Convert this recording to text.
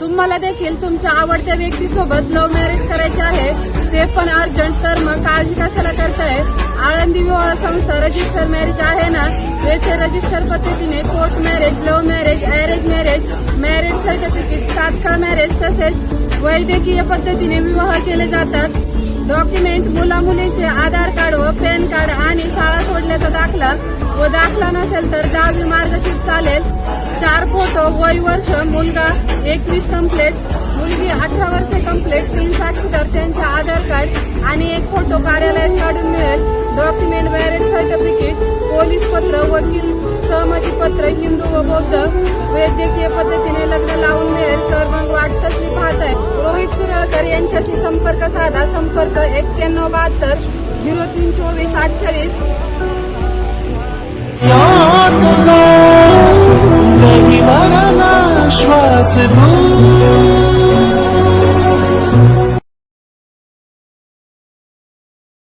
तुम्हाला देखील तुमच्या आवडत्या व्यक्तीसोबत लव्ह मॅरेज करायचे आहे, ते पण अर्जंट, तर मग काळजी कशाला करताय? आळंदी विवाह संस्था रजिस्टर मॅरेज आहे ना, येथे रजिस्टर पद्धतीने court marriage, love marriage, arrange marriage, marriage certificate, तात्काळ मॅरेज तसेच वैद्यकीय पद्धतीने विवाह केले जातात. डॉक्युमेंट मुला मुलींचे आधार कार्ड व पॅन कार्ड आणि शाळा सोडल्याचा दाखला व दाखला नसेल तर 10वी मार्कशीट चालेल. 4 फोटो, वय वर्ष, मुलगा 21 कंप्लेट, मुलगी 18 वर्षे कंप्लेट, 3 साक्षीदार त्यांचे आधार कार्ड आणि 1 फोटो कार्यालयात काढून मिळेल. डॉक्युमेंट, मॅरेज सर्टिफिकेट, पोलीस पत्र, वकील सहमती पत्र, हिंदू व बौद्ध वैद्यकीय पद्धतीने लग्न लावून मिळेल. तर मग वाट कसली पाहताय? रोहित सुरळकर यांच्याशी संपर्क साधा. संपर्क 9172 03 24 28. तुझा श्वास